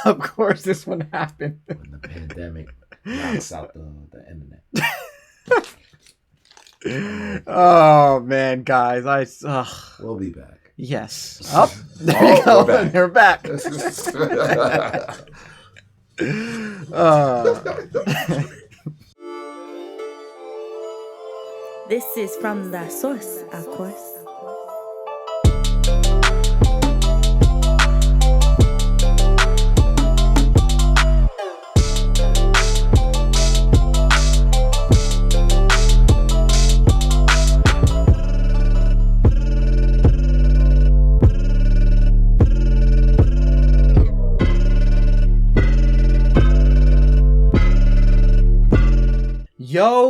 Of course, this one happened. When the pandemic knocks out the internet. Oh man, guys, We'll be back. yes. Oh, there you go. They're back. This is from the source, of course.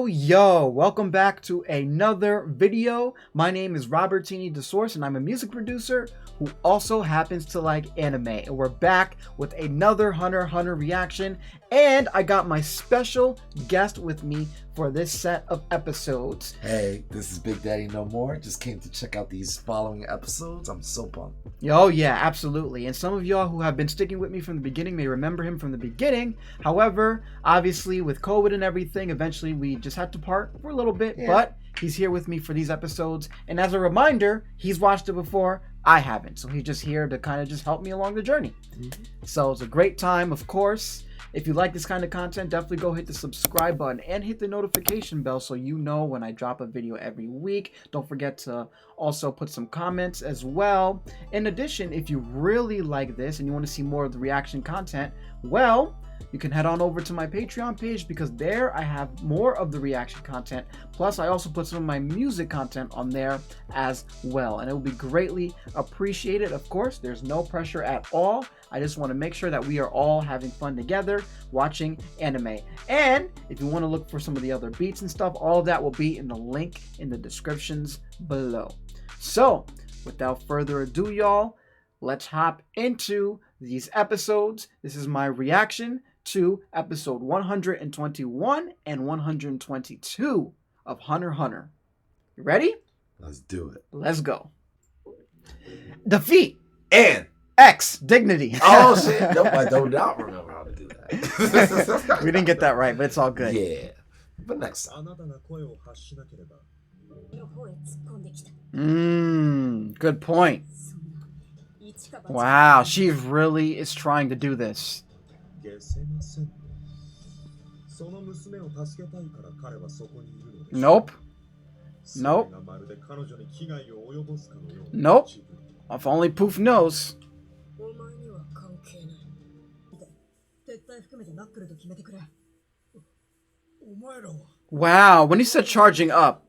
Yo, welcome back to another video. My name is Robertini De'Source and I'm a music producer who also happens to like anime. And we're back with another Hunter x Hunter reaction. And I got my special guest with me for this set of episodes. Hey, this is Big Daddy No More. Just came to check out these following episodes. I'm so pumped. Oh yeah, absolutely. And some of y'all who have been sticking with me from the beginning may remember him from the beginning. However, obviously with COVID and everything, eventually we just had to part for a little bit. Yeah. But he's here with me for these episodes. And as a reminder, he's watched it before. I haven't. So he's just here to kind of just help me along the journey. Mm-hmm. So it's a great time, of course. If you like this kind of content, definitely go hit the subscribe button and hit the notification bell so you know when I drop a video every week. Don't forget to also put some comments as well. In addition, if you really like this and you want to see more of the reaction content, well, you can head on over to my Patreon page because there I have more of the reaction content. Plus, I also put some of my music content on there as well. And it will be greatly appreciated. Of course, there's no pressure at all. I just want to make sure that we are all having fun together watching anime. And if you want to look for some of the other beats and stuff, all of that will be in the link in the descriptions below. So, without further ado, y'all, let's hop into these episodes. This is my reaction to episode 121 and 122 of Hunter x Hunter. You ready? Let's do it. Let's go. Defeat. And X. Dignity. Oh, shit. Nope, I do not remember how to do that. We didn't get that right, but it's all good. Yeah. But next time. Good point. Wow, she really is trying to do this. Nope. Nope. Nope. If only Poof knows. Wow, when he said charging up,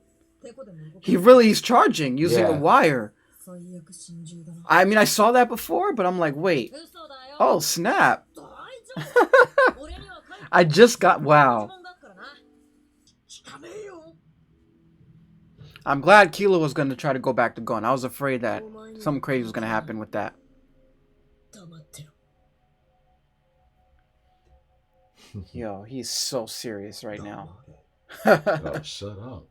he's charging using a wire. I mean, I saw that before, but I'm like, wait. Oh, snap. I just got, wow. I'm glad Kilo was going to try to go back to Gon. I was afraid that something crazy was going to happen with that. Yo, he's so serious right now. Oh, shut up.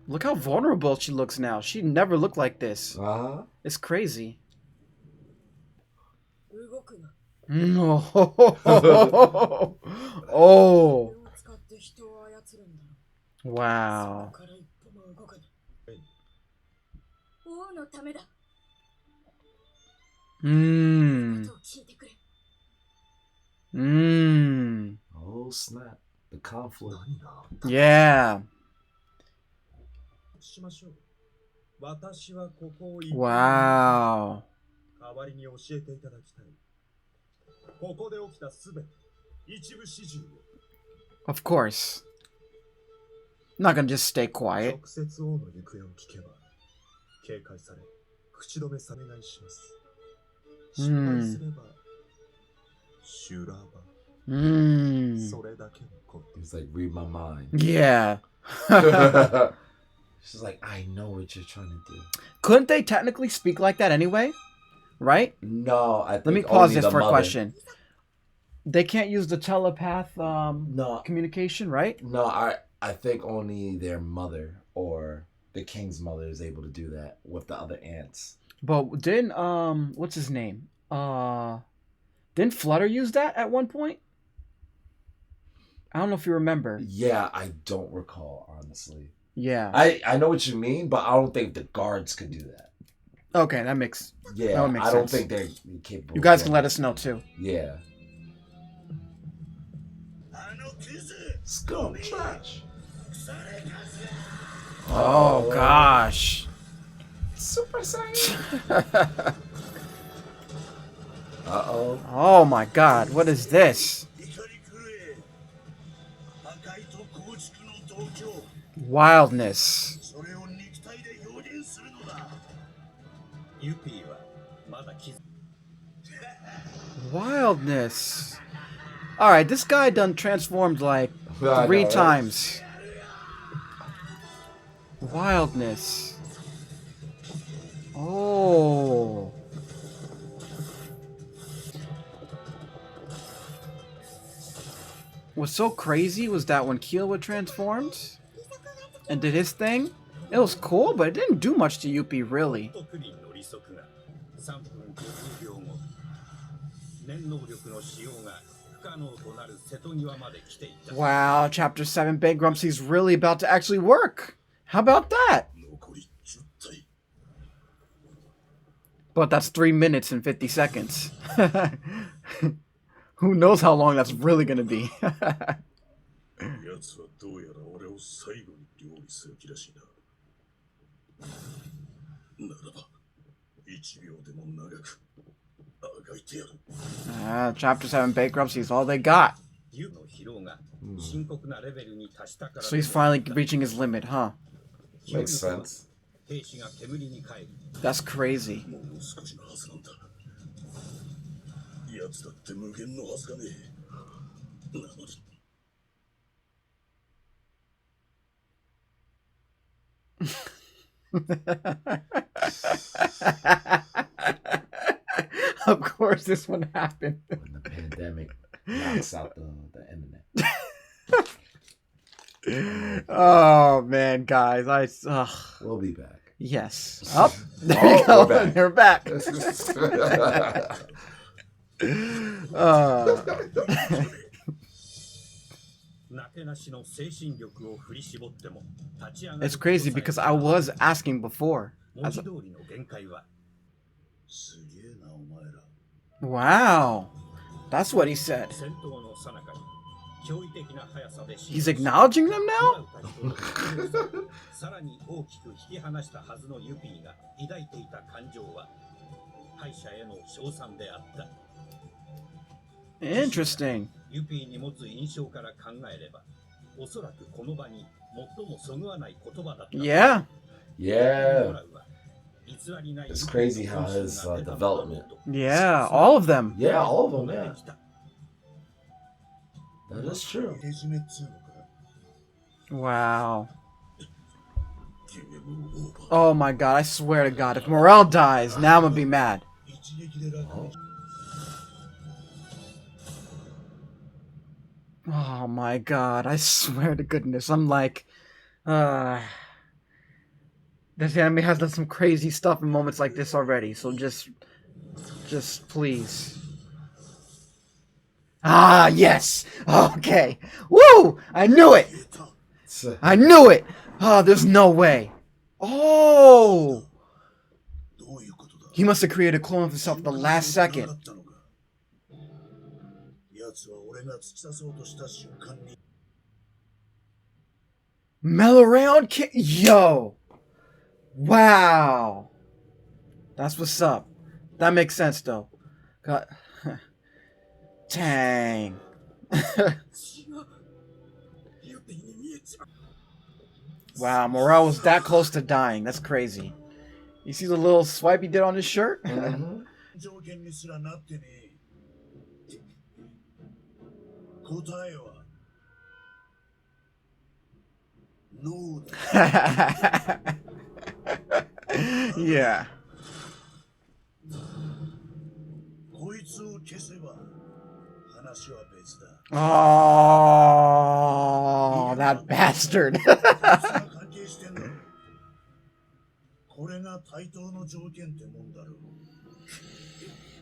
Look how vulnerable she looks now. She never looked like this. It's crazy. No. Oh. Wow. Oh, snap. The conflict. Yeah. Wow. Of course. I'm not gonna just stay quiet. He's like, read my mind. Yeah. She's like, I know what you're trying to do. Couldn't they technically speak like that anyway? Right? No, I think let me pause this for mother. A question. They can't use the telepath communication, right? No, I think only their mother or the king's mother is able to do that with the other ants. But didn't what's his name? Didn't Flutter use that at one point? I don't know if you remember. Yeah, I don't recall, honestly. Yeah. I know what you mean, but I don't think the guards could do that. Okay, that makes Yeah, makes I don't sense. think they're capable. You guys can let us know too. Yeah. Scum trash. Oh gosh. Super Saiyan. Uh-oh. Oh my god, what is this? Wildness. Wildness. Alright, this guy done transformed like 3 times. Wildness. Oh. What's so crazy was that when Killua transformed and did his thing, it was cool, but it didn't do much to Youpi, really. Wow, Chapter 7 Bankruptcy's really about to actually work. How about that? But that's 3 minutes and 50 seconds. Who knows how long that's really gonna be? Chapter 7 Bankruptcy is all they got. So he's finally reaching his limit, huh? Makes sense. That's crazy. Of course this one happened. When the pandemic knocks out the internet. Oh man, guys, We'll be back. Yes. Oh, there you go. We're back. It's crazy because I was asking before. Wow. That's what he said. He's acknowledging them now? Interesting. Yeah. Yeah. It's crazy how his development. Yeah, all of them. Yeah, all of them, yeah. That is true. Wow. Oh my god, I swear to god, if Morel dies, now I'm gonna be mad. Oh my god, I swear to goodness, I'm like, this anime has done some crazy stuff in moments like this already, so just please. Ah, yes! Okay. Woo! I knew it! I knew it! Oh, there's no way. Oh! He must have created a clone of himself at the last second. Meruem yo! Wow! That's what's up. That makes sense, though. God. Dang. Wow, Morel was that close to dying. That's crazy. You see the little swipe he did on his shirt? Mm-hmm. Yeah. Oh, that bastard.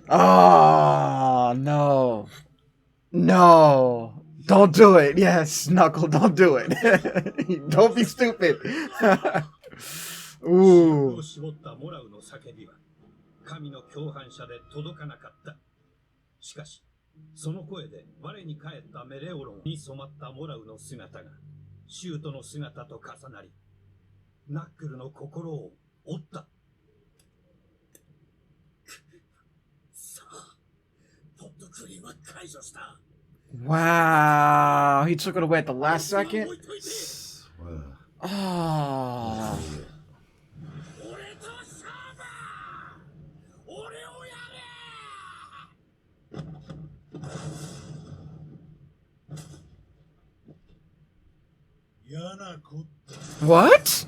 Oh, no. No. Don't do it. Yes, Knuckle, don't do it. Don't be stupid. Ooh. しかし、その声で我に返ったメレオロンに染まったモラウの姿が、シュートの姿と重なり、ナックルの心を折った。さあ、ポッドクリーンは解除した。Wow, he took it away at the last second. Oh. What?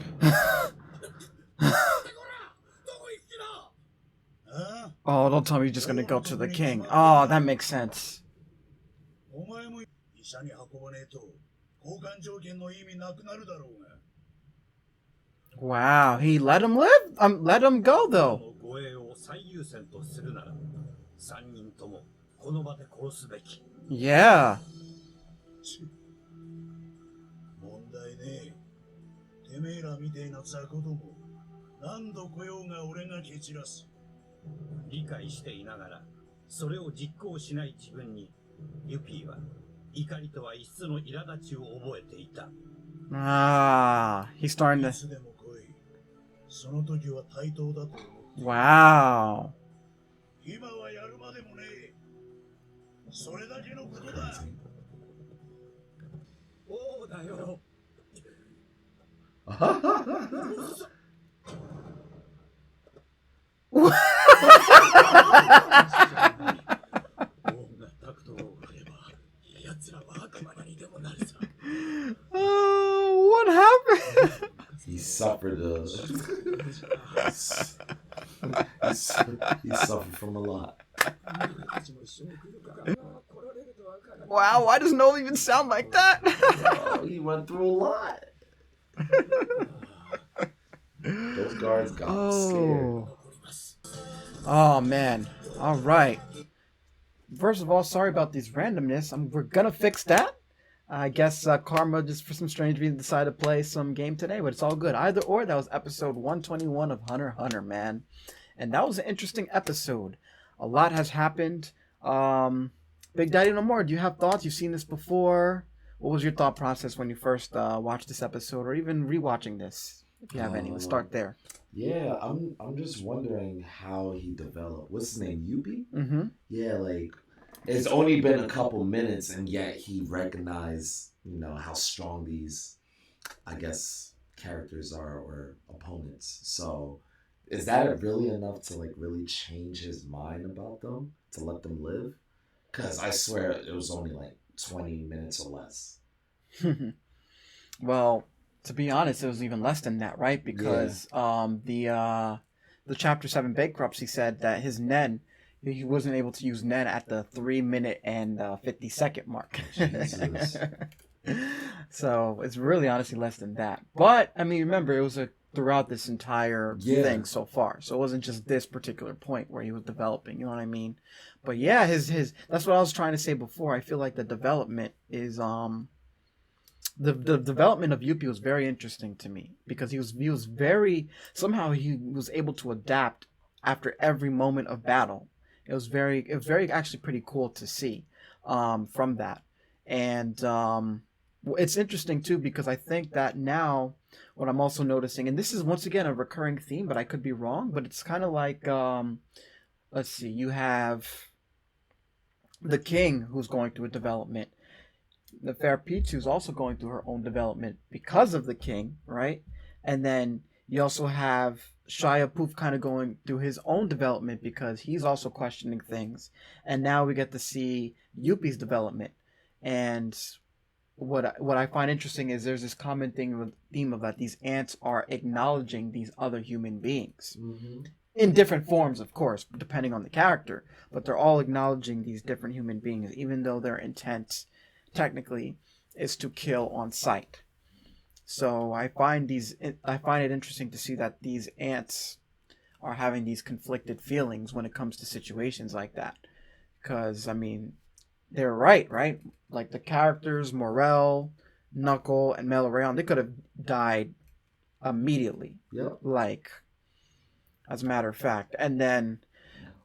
Oh, don't tell me you're just gonna go to the king. Oh, that makes sense. Wow, he let him live? Let him go though. Yeah. てめえらみてえな雑魚ども、何度来ようが俺が蹴散らす。理解していながら、それを実行しない自分に、ユピーは怒りとは一種の苛立ちを覚えていた。Ah, he's starting to. いつでも来い。その時は対等だと思う。Wow. 今はやるまでもねえ。それだけのことだ。そうだよ。Oh, what happened? He suffered he suffered from a lot. Wow, why does Noel even sound like that? Oh, he went through a lot. Those guards got scared. Oh man. All right. First of all, sorry about these randomness. We're gonna fix that. I guess Karma just for some strange reason decided to play some game today, but it's all good. Either or, that was episode 121 of Hunter x Hunter, man. And that was an interesting episode. A lot has happened. Big Daddy No More, do you have thoughts? You've seen this before. What was your thought process when you first watched this episode, or even rewatching this? If you have any, let's start there. Yeah, I'm just wondering how he developed. What's his name? Youpi? Mm-hmm. Yeah, like it's only been a couple minutes, and yet he recognized, how strong these, I guess, characters are or opponents. So, is that really enough to really change his mind about them to let them live? Because I swear it was only 20 minutes or less. Well, to be honest, it was even less than that, right? Because the Chapter 7 bankruptcy said that his Nen, he wasn't able to use Nen at the 3-minute and 50-second mark. Jesus. So it's really honestly less than that. But, I mean, remember, it was throughout this entire thing so far. So it wasn't just this particular point where he was developing, you know what I mean? But yeah, his that's what I was trying to say before. I feel like the development is the development of Youpi was very interesting to me because he was very somehow he was able to adapt after every moment of battle. It was very actually pretty cool to see from that. And it's interesting too because I think that now what I'm also noticing, and this is once again a recurring theme, but I could be wrong, but it's kind of like let's see, you have the king who's going through a development. The Fair Peach who's also going through her own development because of the king, right? And then you also have Shia Poof kind of going through his own development because he's also questioning things. And now we get to see Youpi's development. And what I find interesting is there's this common theme of that these ants are acknowledging these other human beings. Mm-hmm. In different forms, of course, depending on the character. But they're all acknowledging these different human beings, even though their intent technically is to kill on sight. So I find it interesting to see that these ants are having these conflicted feelings when it comes to situations like that. Because I mean, they're right? Like the characters, Morel, Knuckle, and Meruem, they could have died immediately. Yep. Like, as a matter of fact. And then,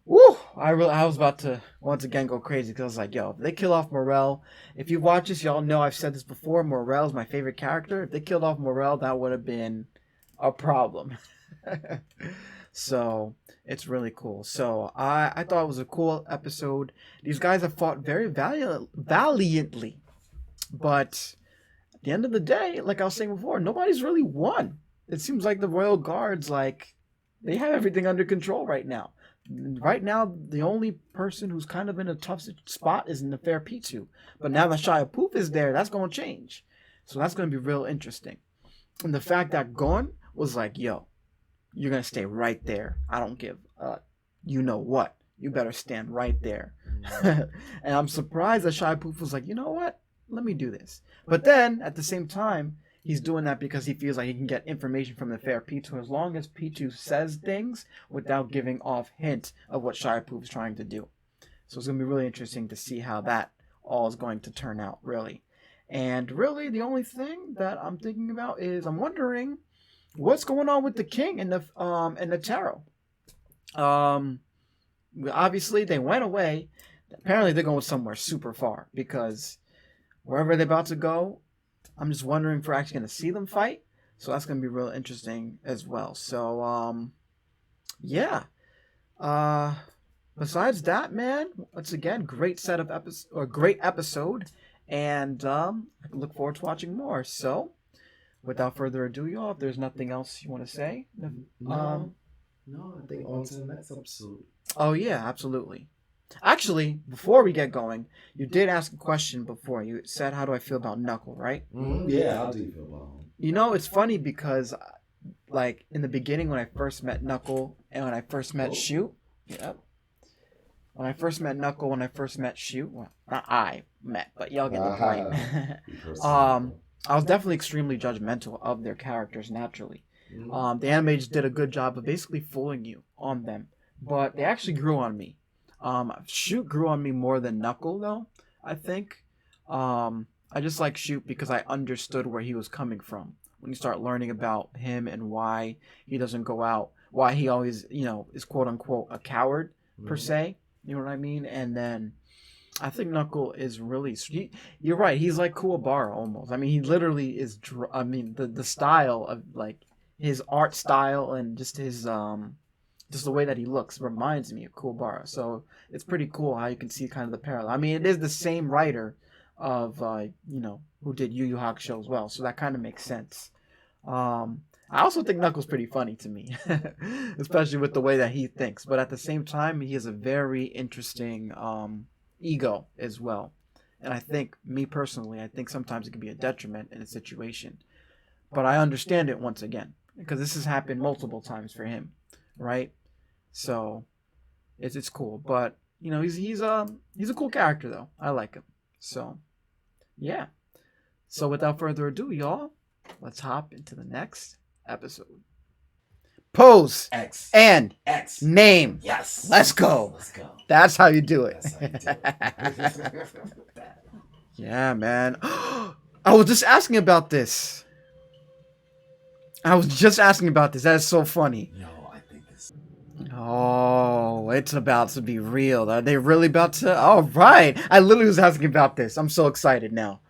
woo! I was about to once again go crazy because I was like, yo, if they kill off Morel, if you watch this, y'all know I've said this before, Morel's my favorite character. If they killed off Morel, that would have been a problem. So it's really cool. So I thought it was a cool episode. These guys have fought very valiantly, but at the end of the day, like I was saying before, nobody's really won. It seems like the Royal Guards, like, they have everything under control right now. Right now, the only person who's kind of in a tough spot is Neferpitu. But now that Shia Poof is there, that's going to change. So that's going to be real interesting. And the fact that Gon was like, yo, you're going to stay right there. I don't give a you know what. You better stand right there. And I'm surprised that Shia Poof was like, you know what? Let me do this. But then, at the same time, he's doing that because he feels like he can get information from the fair Pichu as long as Pichu says things without giving off hint of what Shia Poof is trying to do. So it's going to be really interesting to see how that all is going to turn out, really. And really, the only thing that I'm thinking about is I'm wondering what's going on with the king and the Netero. Obviously, they went away. Apparently, they're going somewhere super far because wherever they're about to go, I'm just wondering if we're actually going to see them fight. So that's going to be real interesting as well. So, yeah. Besides that, man, once again, great episode. And I look forward to watching more. So, without further ado, y'all, if there's nothing else you want to say. No, I think on to the next episode. Oh, yeah, absolutely. Actually, before we get going, you did ask a question before. You said, how do I feel about Knuckle, right? Yeah, how do you feel about him? You know, it's funny because, like, in the beginning when I first met Knuckle and when I first met Shoot, when I first met Knuckle, when I first met Shoot, well, not I met, but y'all get the point. I was definitely extremely judgmental of their characters naturally. The anime just did a good job of basically fooling you on them, but they actually grew on me. Shoot grew on me more than Knuckle, though, I think. I just like Shoot because I understood where he was coming from. When you start learning about him and why he doesn't go out, why he always, is quote-unquote a coward, per se. You know what I mean? And then I think Knuckle is really... You're right, he's like Kuwabara almost. I mean, he literally is... the style of, like, his art style and just his... just the way that he looks reminds me of Kuwabara. So it's pretty cool how you can see kind of the parallel. I mean, it is the same writer of, who did Yu Yu Hakusho as well. So that kind of makes sense. I also think Knuckle's pretty funny to me, especially with the way that he thinks. But at the same time, he has a very interesting ego as well. And I think, me personally, I think sometimes it can be a detriment in a situation. But I understand it once again, because this has happened multiple times for him. Right, so it's cool, but he's a cool character though. I like him. So yeah. So without further ado, y'all, let's hop into the next episode. Pose X and X name. Yes. Let's go. Let's go. That's how you do it. That's how you do it. Yeah, man. I was just asking about this. That is so funny. No, I think this. Oh, it's about to be real. Are they really about to? All right. I literally was asking about this. I'm so excited now.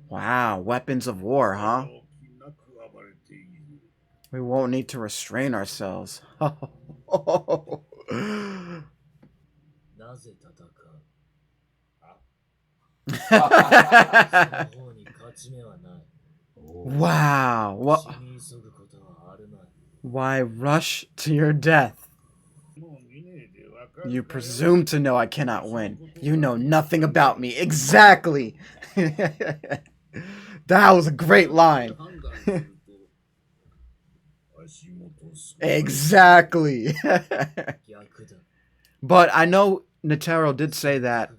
Wow, weapons of war, huh? We won't need to restrain ourselves. Wow. What? Why rush to your death? You presume to know I cannot win. You know nothing about me. Exactly. That was a great line. Exactly. But I know Netero did say that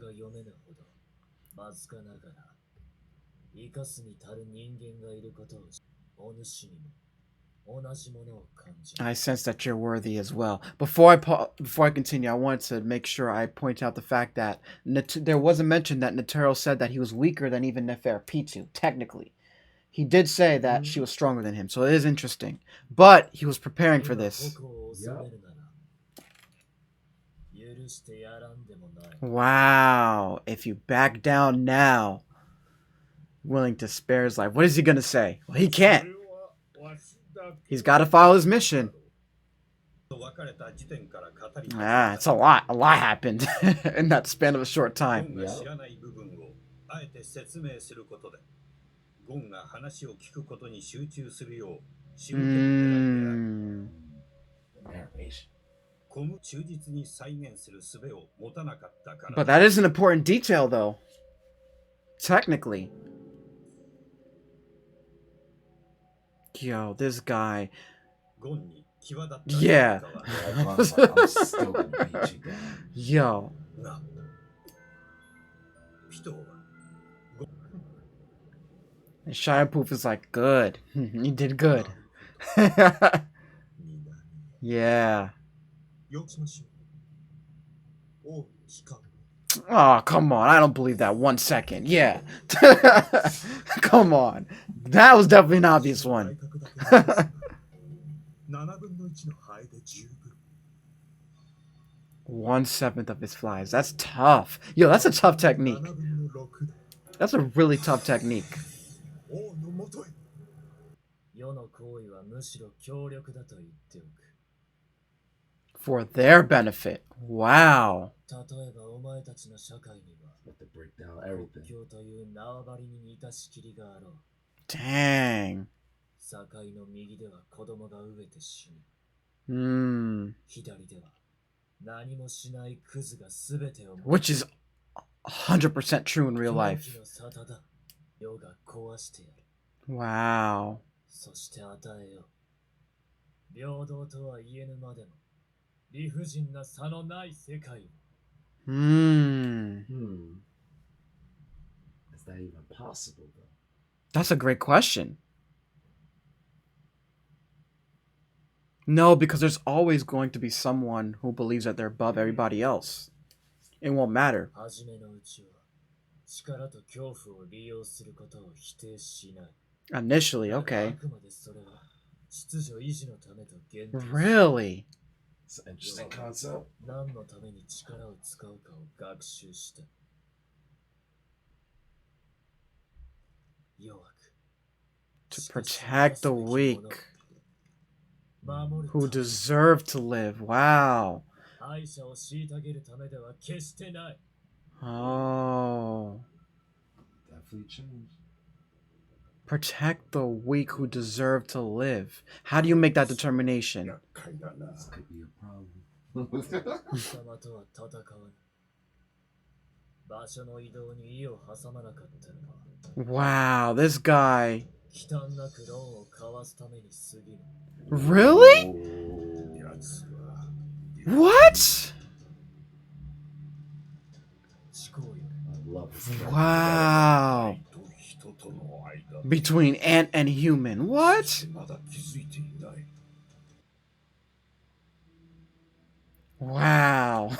I sense that you're worthy as well. Before I continue, I wanted to make sure I point out the fact that there was a mention that Netero said that he was weaker than even Neferpitu, technically. He did say that she was stronger than him, so it is interesting. But he was preparing for this. Wow. If you back down now, willing to spare his life. What is he going to say? Well, he can't. He's got to follow his mission. It's a lot. A lot happened in that span of a short time. But that is an important detail, though. Technically. Yo, this guy. Yeah. I'm still gonna beat you down. Yo. And Shia is like, good. You did good. Yeah. Oh, come on. I don't believe that 1 second. Yeah. Come on. That was definitely an obvious one. 1/7 of his flies. That's tough. Yo, that's a tough technique. That's a really tough technique. For their benefit. Wow. Have to break down everything. Dang. Which is 100% true in real life. Wow. Is that even possible, though? That's a great question. No, because there's always going to be someone who believes that they're above everybody else. It won't matter. Initially, okay. Really? It's an interesting concept. To protect the weak who deserve to live. Wow. Oh. Definitely changed. Protect the weak who deserve to live. How do you make that determination? This could be a problem. Wow, this guy. Really? What? Wow. Between ant and human. What? Wow.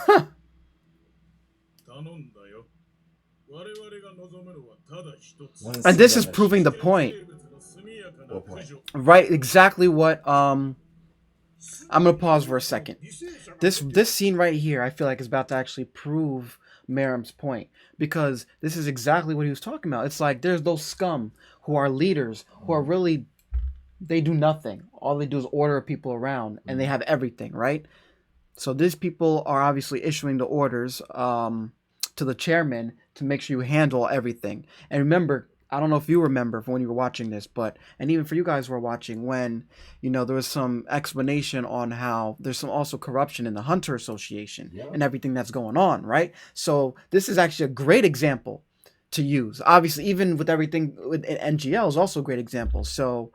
And this is proving the point. What point? Right, exactly what I'm gonna pause for a second. This scene right here, I feel like is about to actually prove Meruem's point, because this is exactly what he was talking about. It's like there's those scum who are leaders who are really, they do nothing. All they do is order people around, and they have everything, right? So these people are obviously issuing the orders to the chairman to make sure you handle everything. And remember, I don't know if you remember from when you were watching this, but, and even for you guys who are watching, when, you know, there was some explanation on how there's some also corruption in the Hunter Association and everything that's going on, right? So this is actually a great example to use. Obviously, even with everything with NGL is also a great example. So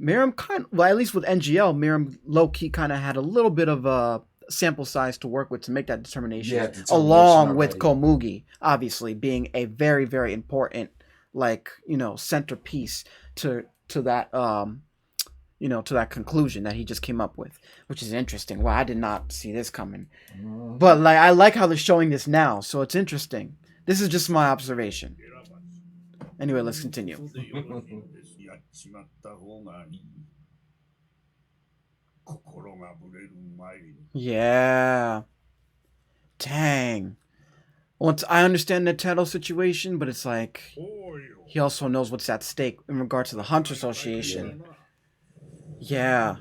Meruem well, at least with NGL, Meruem low-key kind of had a little bit of sample size to work with to make that determination. Yeah, determination Along with already. Komugi, obviously being a very, very important, like, centerpiece to that to that conclusion that he just came up with, which is interesting. Wow, I did not see this coming. But like, I like how they're showing this now, so it's interesting. This is just my observation. Anyway, let's continue. やっちまった方がいい。心がぶれる前に。 Yeah. Dang. Once I understand Netero's situation, but it's like he also knows what's at stake in regard to the Hunter Association. Yeah.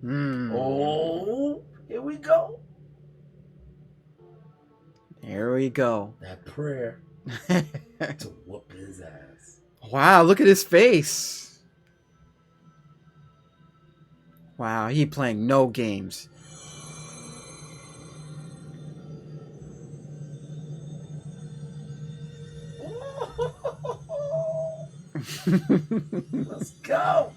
Oh, here we go. There we go. That prayer to whoop his ass. Wow, look at his face. Wow, he playing no games. Let's go.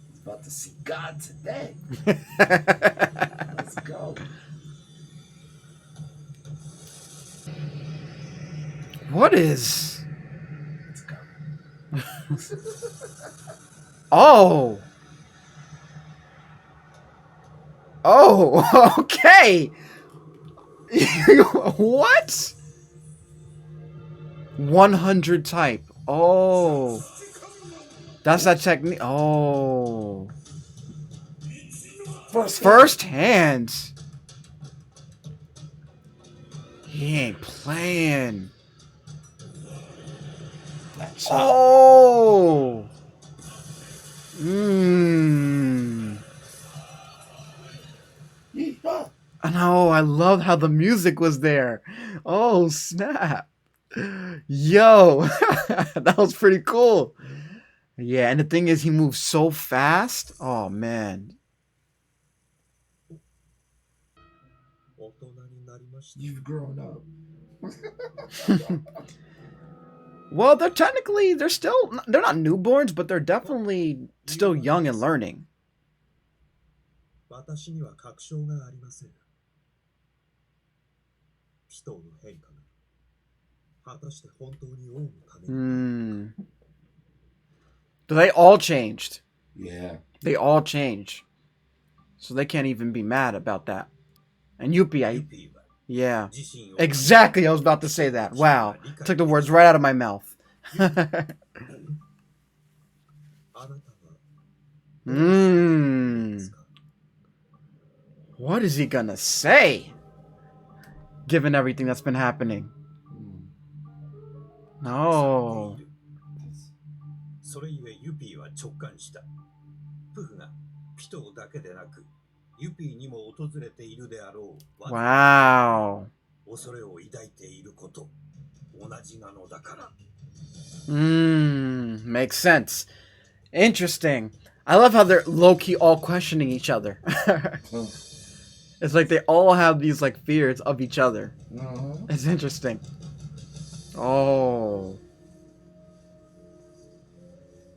He's about to see God today. Let's go. What is... Let's go. Oh. Oh, okay. What? 100 type. Oh. That's that technique. Oh. First hand. He ain't playing. Oh. I know, I love how the music was there. Oh, snap. Yo, that was pretty cool. Yeah, and the thing is, he moves so fast. Oh, man. You've grown up. Well, they're not newborns, but they're definitely still young and learning. 私には確証がありません。人の変化が果たして本当に王のために。But they all changed. Yeah. They all changed. So they can't even be mad about that. And Youpi, yeah. Exactly, I was about to say that. Wow. Took the words right out of my mouth. What is he gonna say? Given everything that's been happening. No. それゆえユピーは直感した。プフがピトーだけでなく、ユピーにも訪れているであろう。Wow. 恐れを抱いていること、同じなのだから。Makes sense. Interesting. I love how they're low-key all questioning each other. It's like they all have these like fears of each other. It's interesting. Oh.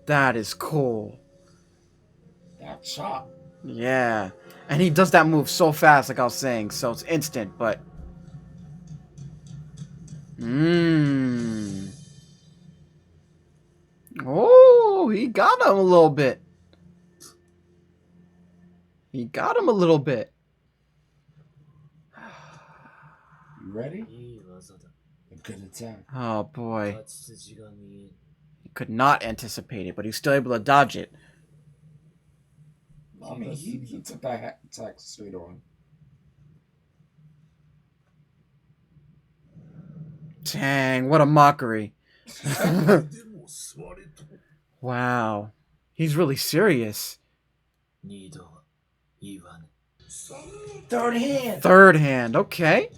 That is cool. That shot. Yeah. And he does that move so fast, like I was saying, so it's instant, but... Oh, he got him a little bit. He got him a little bit. You ready? A good attack. Oh, boy. He could not anticipate it, but he's still able to dodge it. I mean, he took that attack straight on. Dang, what a mockery. Wow. He's really serious. Third hand. Third hand, okay.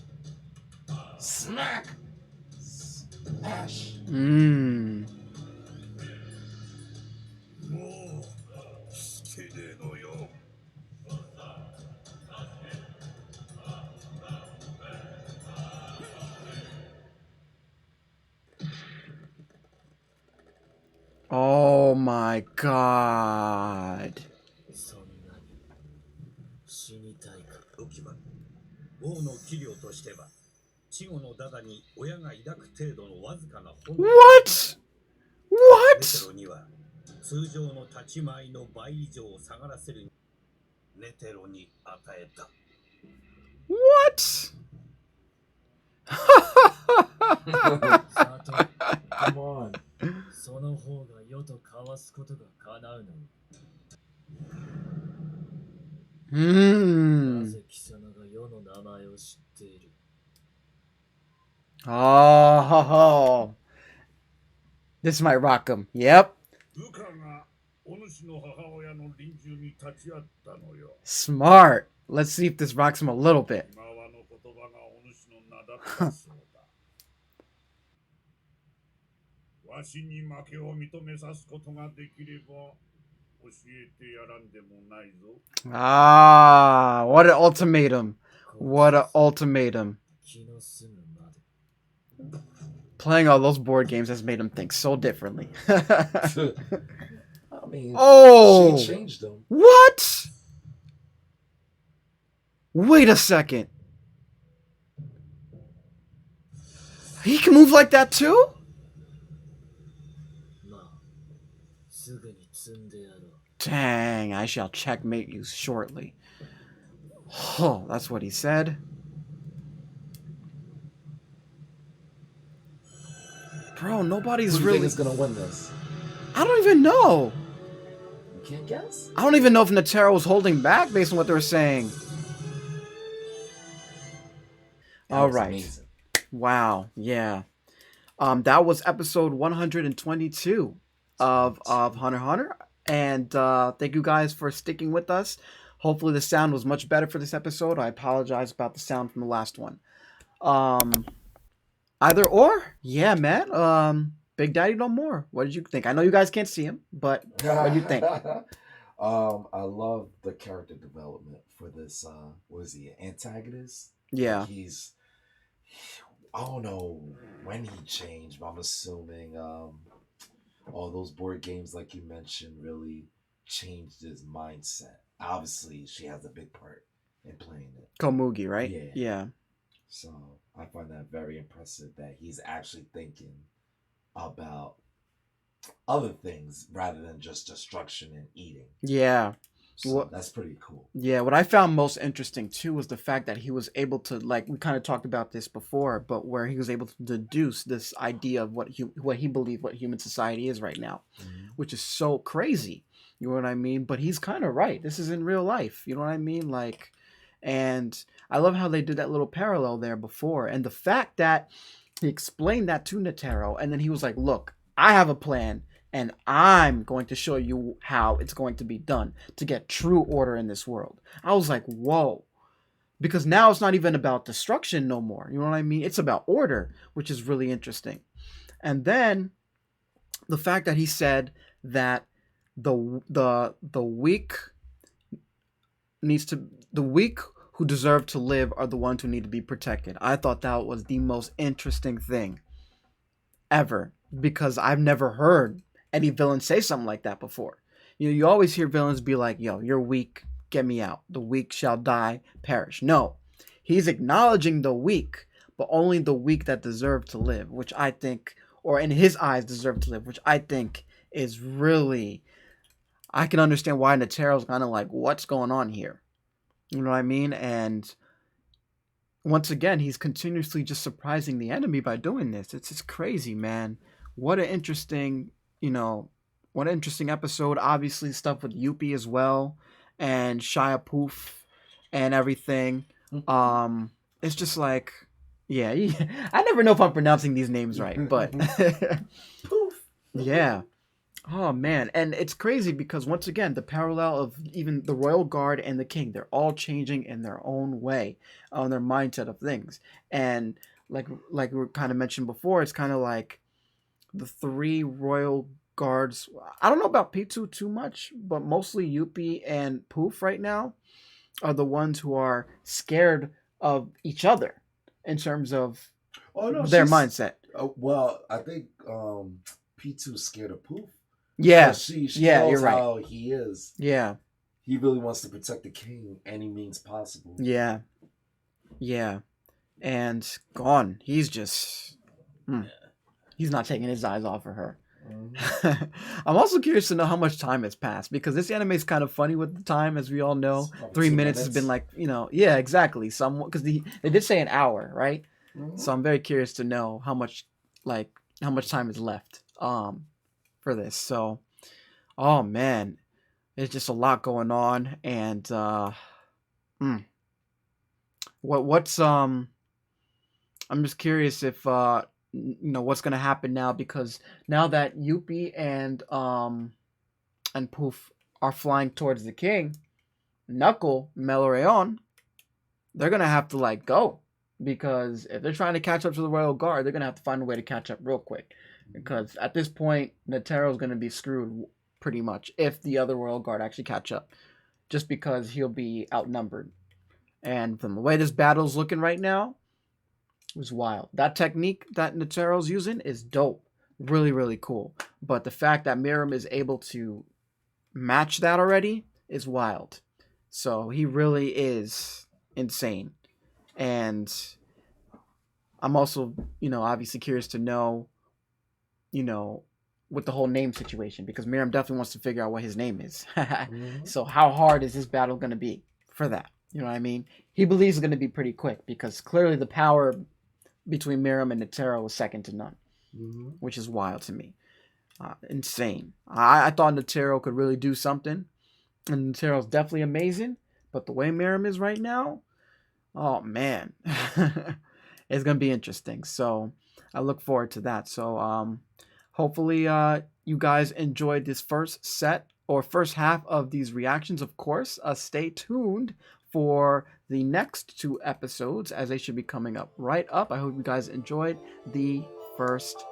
Smack. Smash. Oh my god. 王の器量としては稚語のダダに親が抱く程度のわずかな本 What? ネ What? テロには通常の立ち回りの倍以上下がらせるネテロに与えた。 What? さと、come on。その方が世と交わすことが叶うのに。なぜ貴様が世の名前を知っている？ Oh, this might rock him. Yep. 部下がお主の母親の臨終に立ち会ったのよ。 Smart. Let's see if this rocks him a little bit. 今はの言葉がお主の名だったそうだ。わしに負けを認めさすことができれば教えてやらんでもないぞ。 Ah, what an ultimatum. What an ultimatum. 気の済むまで。 Playing all those board games has made him think so differently. I mean, Oh! she changed them. What? Wait a second. He can move like that too? まあ、すぐに積んでやろう。 Dang, I shall checkmate you shortly. Oh, that's what he said. Bro, nobody's Who do you really... think is gonna win this? I don't even know. You can't guess? I don't even know if Netero was holding back based on what they were saying. That All was right. amazing. Wow. Yeah. That was episode 122 of Hunter x Hunter. And thank you guys for sticking with us. Hopefully the sound was much better for this episode. I apologize about the sound from the last one. Either or, yeah, man. Big Daddy No More. What did you think? I know you guys can't see him, but what do you think? I love the character development for this. What is he? Antagonist? Yeah. Like I don't know when he changed, but I'm assuming all those board games, like you mentioned, really changed his mindset. Obviously, she has a big part in playing it. Komugi, right? Yeah. Yeah. So I find that very impressive that he's actually thinking about other things rather than just destruction and eating. Yeah. So that's pretty cool. Yeah, what I found most interesting too was the fact that he was able to, like, we kind of talked about this before, but where he was able to deduce this idea of what he believed what human society is right now, which is so crazy. You know what I mean? But he's kind of right. This is in real life. You know what I mean? Like, and I love how they did that little parallel there before, and the fact that he explained that to Netero, and then he was like, "Look, I have a plan." And I'm going to show you how it's going to be done to get true order in this world. I was like, whoa. Because now it's not even about destruction no more. You know what I mean? It's about order, which is really interesting. And then the fact that he said that the weak who deserve to live are the ones who need to be protected. I thought that was the most interesting thing ever, because I've never heard any villain say something like that before. You know, you always hear villains be like, yo, you're weak, get me out. The weak shall die, perish. No, he's acknowledging the weak, but only the weak that deserve to live, which I think, or in his eyes deserve to live, which I think is really, I can understand why Netero's kind of like, what's going on here? You know what I mean? And once again, he's continuously just surprising the enemy by doing this. It's just crazy, man. What an interesting, what an interesting episode. Obviously, stuff with Youpi as well, and Shia Poof, and everything. It's just like, yeah, I never know if I'm pronouncing these names right, but Poof, yeah. Oh man, and it's crazy because once again, the parallel of even the royal guard and the king, they're all changing in their own way on their mindset of things. And like we kind of mentioned before, it's kind of like the three royal guards. I don't know about P2 too much, but mostly Youpi and Poof right now are the ones who are scared of each other in terms of their mindset. Well, I think P2's scared of Poof. Yeah, she yeah, knows you're right. how he is. Yeah, he really wants to protect the king any means possible. Yeah, Yeah, and gone. He's just, he's not taking his eyes off of her. I'm also curious to know how much time has passed because this anime is kind of funny with the time, as we all know. It's probably 3 2 minutes has been minutes. like, yeah, exactly. Some because they did say an hour, right? So I'm very curious to know like how much time is left for this. So, oh man, there's just a lot going on, and mm, what's I'm just curious if what's gonna happen now because now that Yuppie and Poof are flying towards the king, Knuckle, Melureon, they're gonna have to like go because if they're trying to catch up to the Royal Guard, they're gonna have to find a way to catch up real quick because at this point Netero's gonna be screwed pretty much if the other Royal Guard actually catch up, just because he'll be outnumbered. And from the way this battle's looking right now, it was wild. That technique that Netero's using is dope. Really, really cool. But the fact that Meruem is able to match that already is wild. So he really is insane. And I'm also, obviously curious to know, you know, with the whole name situation because Miriam definitely wants to figure out what his name is. So how hard is this battle going to be for that? You know what I mean? He believes it's going to be pretty quick because clearly the power between Miriam and Netero was second to none, which is wild to me. Insane. I thought Netero could really do something, and Netero's definitely amazing. But the way Miriam is right now, oh man, it's gonna be interesting. So I look forward to that. So hopefully you guys enjoyed this first set or first half of these reactions. Of course, stay tuned for the next 2 episodes as they should be coming up right up. I hope you guys enjoyed the first